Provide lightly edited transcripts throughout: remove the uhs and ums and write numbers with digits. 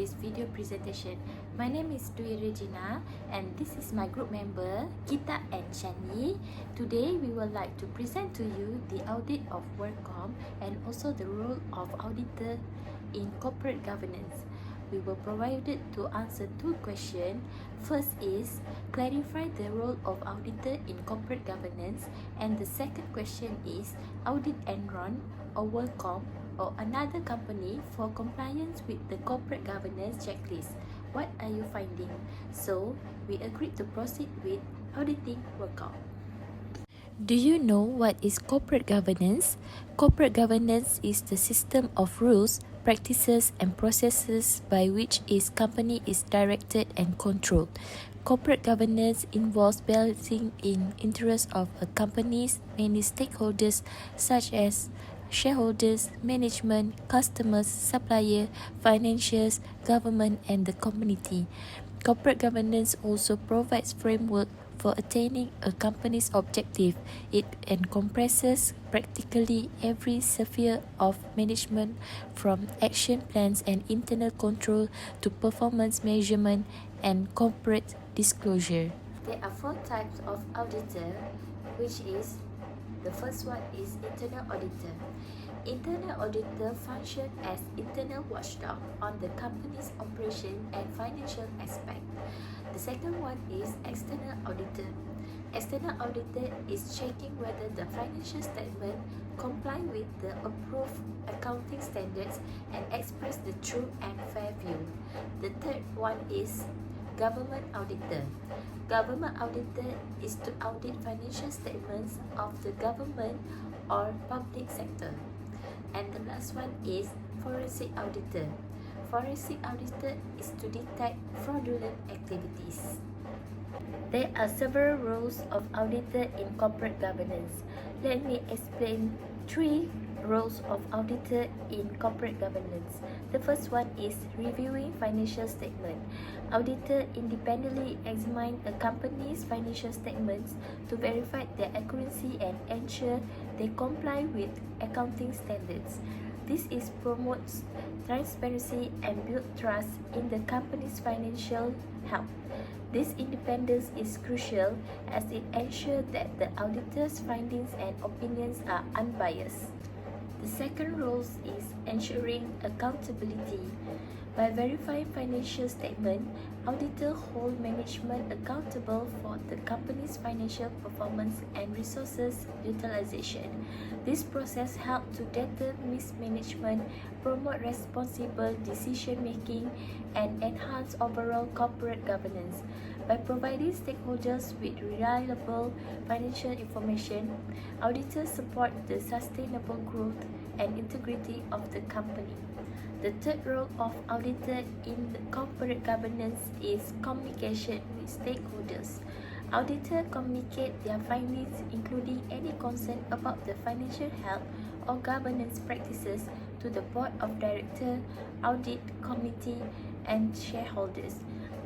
this video presentation. My name is Dwi Regina and this is my group member Gita and Shani. Today we would like to present to you the audit of Worldcom and also the role of auditor in corporate governance. We were provided to answer two questions. First is clarify the role of auditor in corporate governance, and the second question is Audit Enron or Worldcom or another company for compliance with the corporate governance checklist. What are you finding? So we agreed to proceed with auditing Worldcom. Do you know what is corporate governance? Corporate governance is the system of rules, practices, and processes by which a company is directed and controlled. Corporate governance involves balancing in interests of a company's many stakeholders such as shareholders, management, customers, suppliers, financials, government, and the community. Corporate governance also provides framework for attaining a company's objective. It encompasses practically every sphere of management, from action plans and internal control to performance measurement and corporate disclosure. There are four types of auditor, which is the first one is internal auditor. Internal auditor function as internal watchdog on the company's operation and financial aspect. The second one is external auditor. External auditor is checking whether the financial statement comply with the approved accounting standards and express the true and fair view. The third one is government auditor. Government auditor is to audit financial statements of the government or public sector. And the last one is forensic auditor. Forensic auditor is to detect fraudulent activities. There are several roles of auditor in corporate governance. Let me explain three roles of auditor in corporate governance. The first one is reviewing financial statement. Auditor independently examine a company's financial statements to verify their accuracy and ensure they comply with accounting standards. This is promotes transparency and build trust in the company's financial health. This independence is crucial as it ensures that the auditor's findings and opinions are unbiased. The second role is ensuring accountability. By verifying financial statement, auditor hold management accountable for the company's financial performance and resources utilization. This process helps to deter mismanagement, promote responsible decision-making, and enhance overall corporate governance. By providing stakeholders with reliable financial information, auditors support the sustainable growth and integrity of the company. The third role of auditor in corporate governance is communication with stakeholders. Auditors communicate their findings, including any concern about the financial health or governance practices, to the board of directors, audit committee, and shareholders.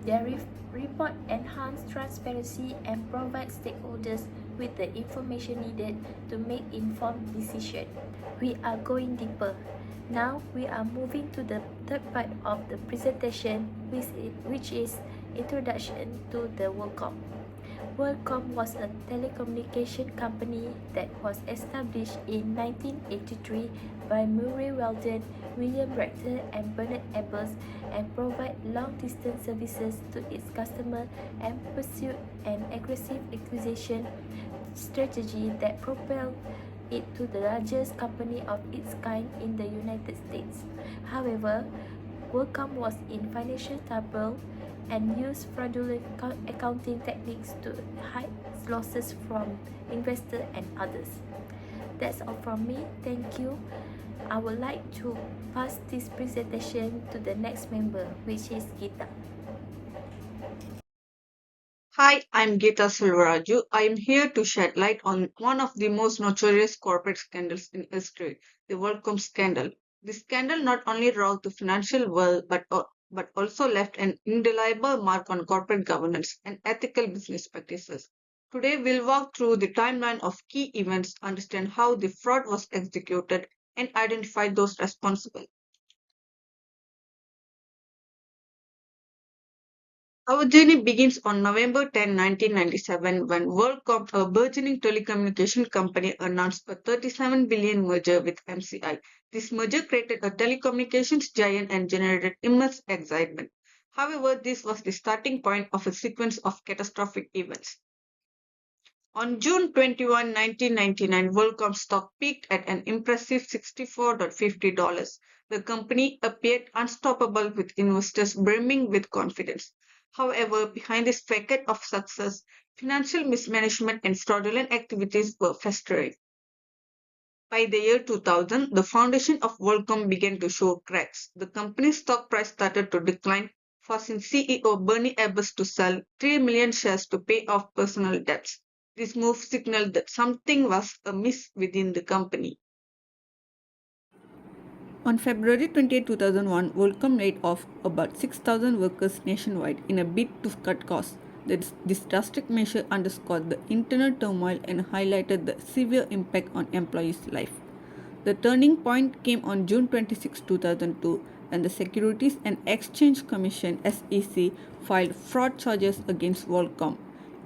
Their report enhance transparency and provide stakeholders with the information needed to make informed decisions. We are going deeper. Now we are moving to the third part of the presentation, which is introduction to the Worldcom. Worldcom was a telecommunication company that was established in 1983 by Murray Weldon, William Rector, and Bernard Ebbers, and provide long-distance services to its customers and pursued an aggressive acquisition strategy that propelled it to the largest company of its kind in the United States. However, Worldcom was in financial trouble and used fraudulent accounting techniques to hide losses from investors and others. That's all from me. Thank you. I would like to pass this presentation to the next member, which is Gita. Hi, I'm Geeta Silvaraju. I am here to shed light on one of the most notorious corporate scandals in history, the Worldcom scandal. This scandal not only rocked the financial world but also left an indelible mark on corporate governance and ethical business practices. Today, we'll walk through the timeline of key events, understand how the fraud was executed, and identify those responsible. Our journey begins on November 10, 1997, when Worldcom, a burgeoning telecommunication company, announced a 37 billion merger with MCI. This merger created a telecommunications giant and generated immense excitement. However, this was the starting point of a sequence of catastrophic events. On June 21, 1999, Worldcom stock peaked at an impressive $64.50. The company appeared unstoppable with investors brimming with confidence. However, behind this facade of success, financial mismanagement and fraudulent activities were festering. By the year 2000, the foundation of Worldcom began to show cracks. The company's stock price started to decline, forcing CEO Bernie Ebbers to sell 3 million shares to pay off personal debts. This move signaled that something was amiss within the company. On February 20, 2001, Worldcom laid off about 6,000 workers nationwide in a bid to cut costs. This drastic measure underscored the internal turmoil and highlighted the severe impact on employees' life. The turning point came on June 26, 2002, when the Securities and Exchange Commission (SEC) filed fraud charges against Worldcom.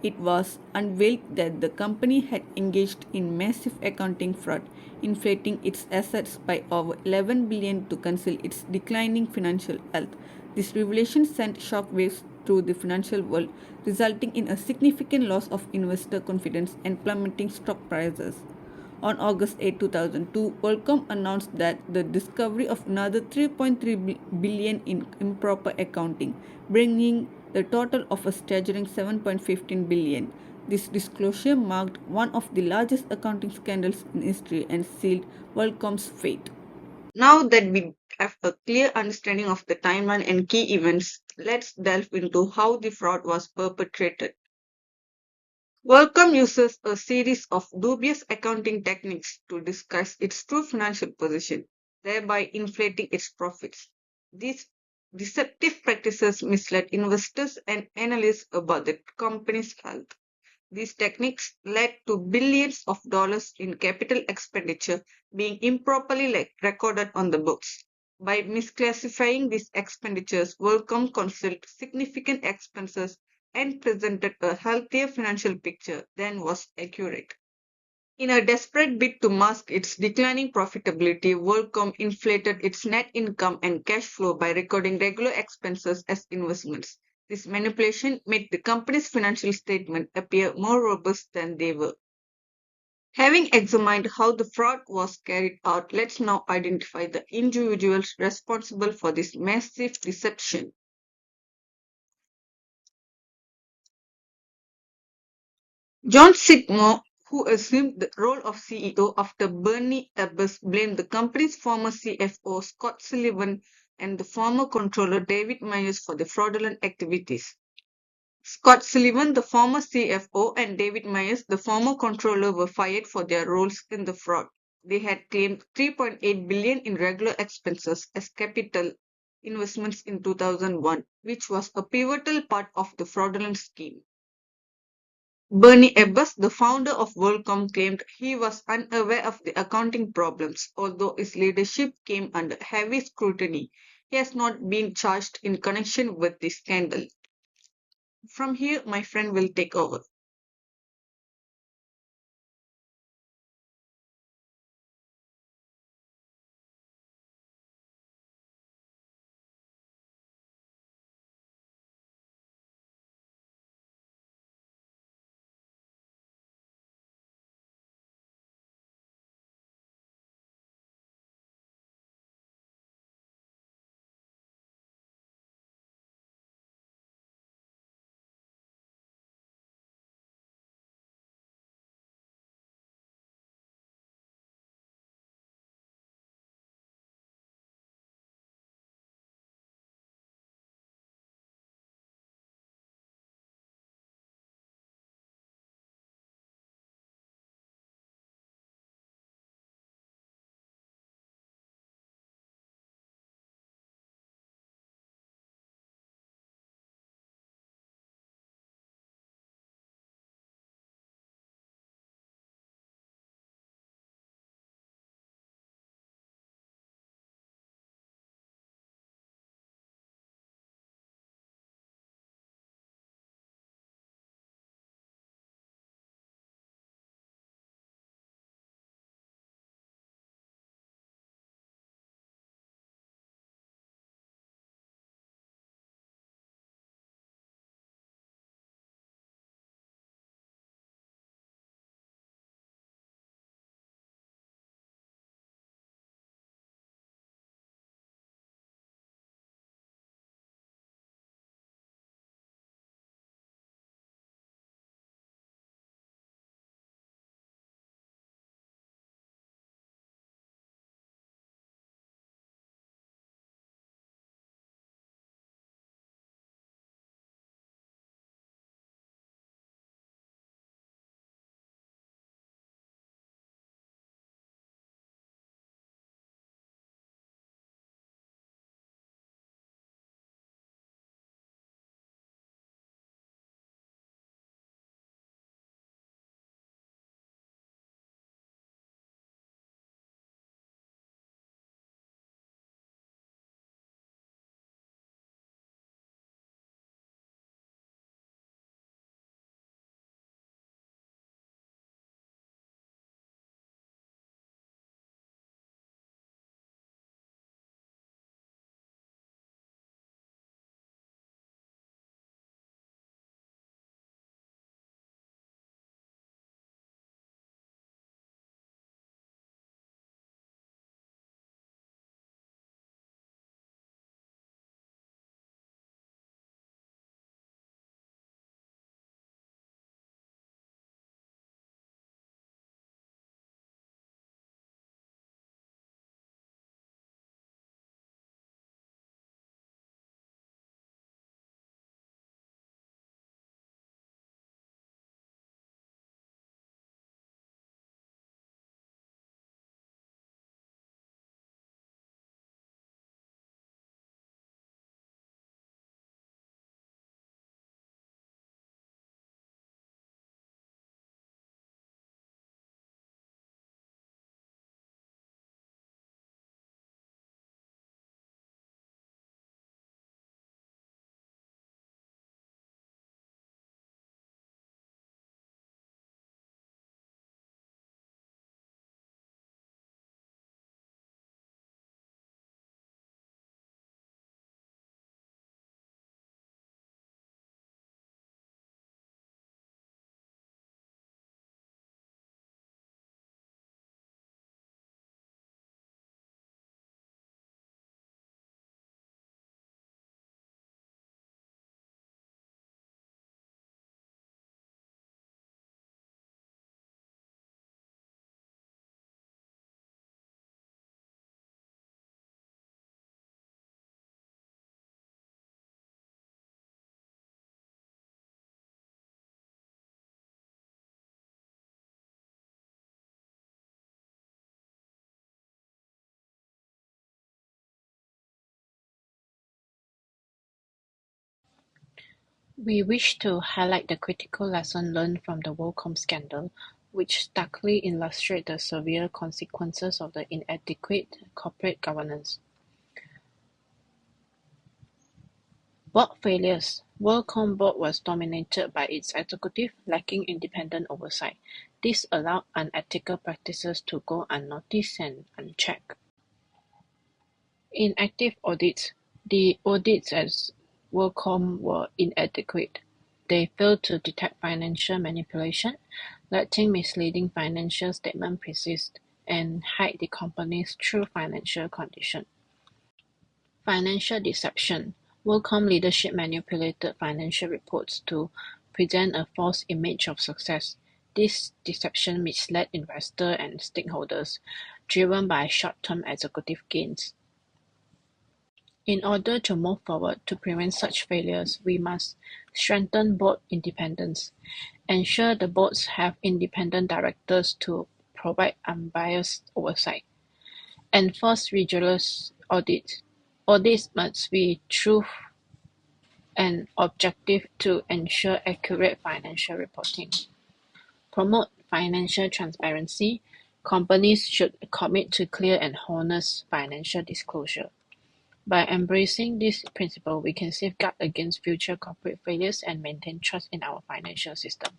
It was unveiled that the company had engaged in massive accounting fraud, inflating its assets by over 11 billion to conceal its declining financial health. This revelation sent shockwaves through the financial world, resulting in a significant loss of investor confidence and plummeting stock prices. On August 8, 2002, Worldcom announced that the discovery of another 3.3 billion in improper accounting, bringing the total of a staggering 7.15 billion. This disclosure marked one of the largest accounting scandals in history and sealed Worldcom's fate. Now that we have a clear understanding of the timeline and key events, let's delve into how the fraud was perpetrated. Worldcom uses a series of dubious accounting techniques to disguise its true financial position, thereby inflating its profits. These deceptive practices misled investors and analysts about the company's health. These techniques led to billions of dollars in capital expenditure being improperly recorded on the books. By misclassifying these expenditures, Worldcom concealed significant expenses and presented a healthier financial picture than was accurate. In a desperate bid to mask its declining profitability, Worldcom inflated its net income and cash flow by recording regular expenses as investments. This manipulation made the company's financial statement appear more robust than they were. Having examined how the fraud was carried out, let's now identify the individuals responsible for this massive deception. John Sigmore, who assumed the role of CEO after Bernie Ebbers, blamed the company's former CFO Scott Sullivan and the former controller David Myers for the fraudulent activities. Scott Sullivan, the former CFO, and David Myers, the former controller, were fired for their roles in the fraud. They had claimed 3.8 billion in regular expenses as capital investments in 2001, which was a pivotal part of the fraudulent scheme. Bernie Ebbers, the founder of Worldcom, claimed he was unaware of the accounting problems, although his leadership came under heavy scrutiny. He has not been charged in connection with the scandal. From here, my friend will take over. We wish to highlight the critical lesson learned from the Worldcom scandal, which starkly illustrate the severe consequences of the inadequate corporate governance. Board failures. Worldcom board was dominated by its executive, lacking independent oversight. This allowed unethical practices to go unnoticed and unchecked. Inactive audits. The audits at Worldcom were inadequate. They failed to detect financial manipulation, letting misleading financial statements persist, and hide the company's true financial condition. Financial deception. Worldcom leadership manipulated financial reports to present a false image of success. This deception misled investors and stakeholders, driven by short-term executive gains. In order to move forward to prevent such failures, we must strengthen board independence, ensure the boards have independent directors to provide unbiased oversight, enforce rigorous audits. Audits must be true and objective to ensure accurate financial reporting. Promote financial transparency. Companies should commit to clear and honest financial disclosure. By embracing this principle, we can safeguard against future corporate failures and maintain trust in our financial system.